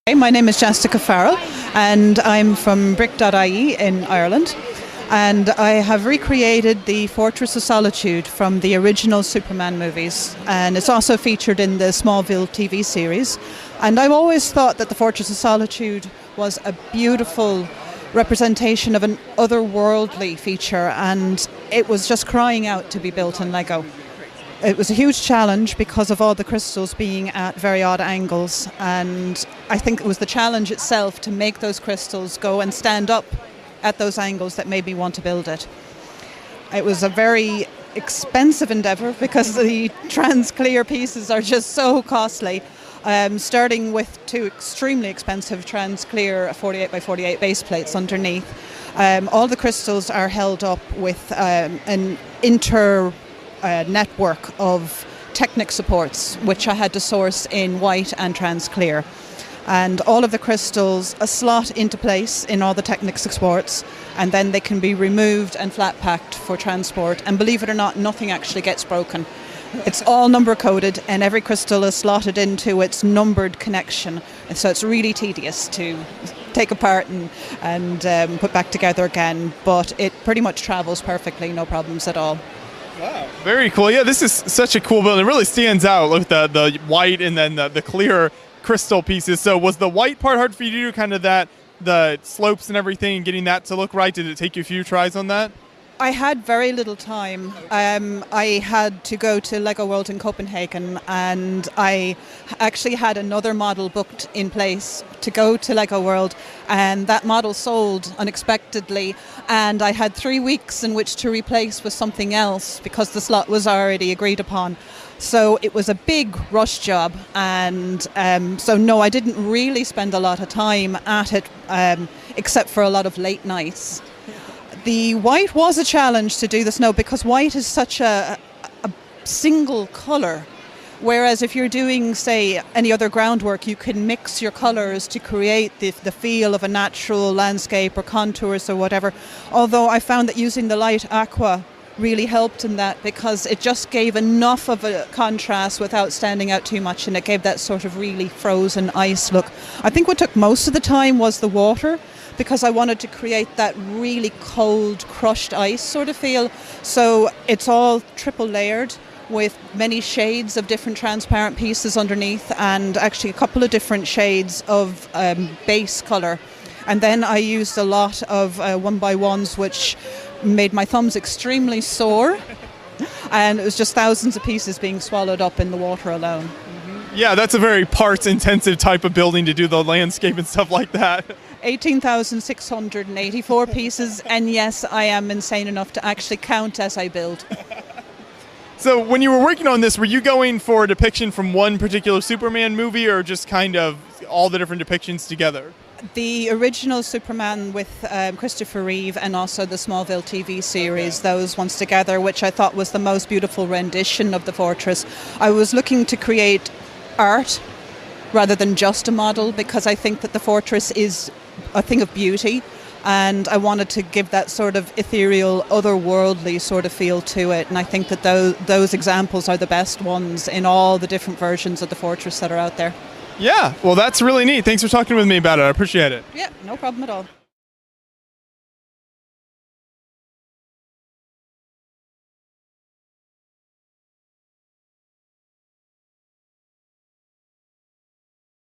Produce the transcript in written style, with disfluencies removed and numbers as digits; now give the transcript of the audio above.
Hey, my name is Jessica Farrell and I'm from Brick.ie in Ireland, and I have recreated the Fortress of Solitude from the original Superman movies, and it's also featured in the Smallville TV series. And I've always thought that the Fortress of Solitude was a beautiful representation of an otherworldly feature, and it was just crying out to be built in Lego. It was a huge challenge because of all the crystals being at very odd angles, and I think it was the challenge itself to make those crystals go and stand up at those angles that made me want to build it. It was a very expensive endeavour because the trans-clear pieces are just so costly, starting with two extremely expensive trans-clear 48 by 48 base plates underneath. All the crystals are held up with an network of Technic supports, which I had to source in white and trans-clear. And all of the crystals slot into place in all the Technic supports, and then they can be removed and flat packed for transport. And believe it or not, nothing actually gets broken. It's all number coded, and every crystal is slotted into its numbered connection. And so it's really tedious to take apart and put back together again, but it pretty much travels perfectly, no problems at all. Wow, very cool. Yeah, this is such a cool building. It really stands out with the white and then the clear crystal pieces. So was the white part hard for you to do, kind of the slopes and everything, and getting that to look right? Did it take you a few tries on that? I had very little time. I had to go to Lego World in Copenhagen, and I actually had another model booked in place to go to Lego World, and that model sold unexpectedly, and I had 3 weeks in which to replace with something else because the slot was already agreed upon. So it was a big rush job, and so no, I didn't really spend a lot of time at it, except for a lot of late nights. The white was a challenge to do the snow because white is such a single colour, whereas if you're doing, say, any other groundwork, you can mix your colours to create the feel of a natural landscape or contours or whatever. Although I found that using the light aqua really helped in that because it just gave enough of a contrast without standing out too much, and it gave that sort of really frozen ice look. I think what took most of the time was the water, because I wanted to create that really cold, crushed ice sort of feel. So it's all triple layered with many shades of different transparent pieces underneath, and actually a couple of different shades of base colour. And then I used a lot of 1x1s, which made my thumbs extremely sore. And it was just thousands of pieces being swallowed up in the water alone. Yeah, that's a very parts intensive type of building to do the landscape and stuff like that. 18,684 pieces, and yes, I am insane enough to actually count as I build. So when you were working on this, were you going for a depiction from one particular Superman movie, or just kind of all the different depictions together? The original Superman with Christopher Reeve, and also the Smallville TV series, those ones together, which I thought was the most beautiful rendition of the fortress. I was looking to create art rather than just a model, because I think that the fortress is a thing of beauty, and I wanted to give that sort of ethereal, otherworldly sort of feel to it. And I think that those examples are the best ones in all the different versions of the fortress that are out there. Yeah, well, that's really neat. Thanks for talking with me about it. I appreciate it. Yeah, no problem at all.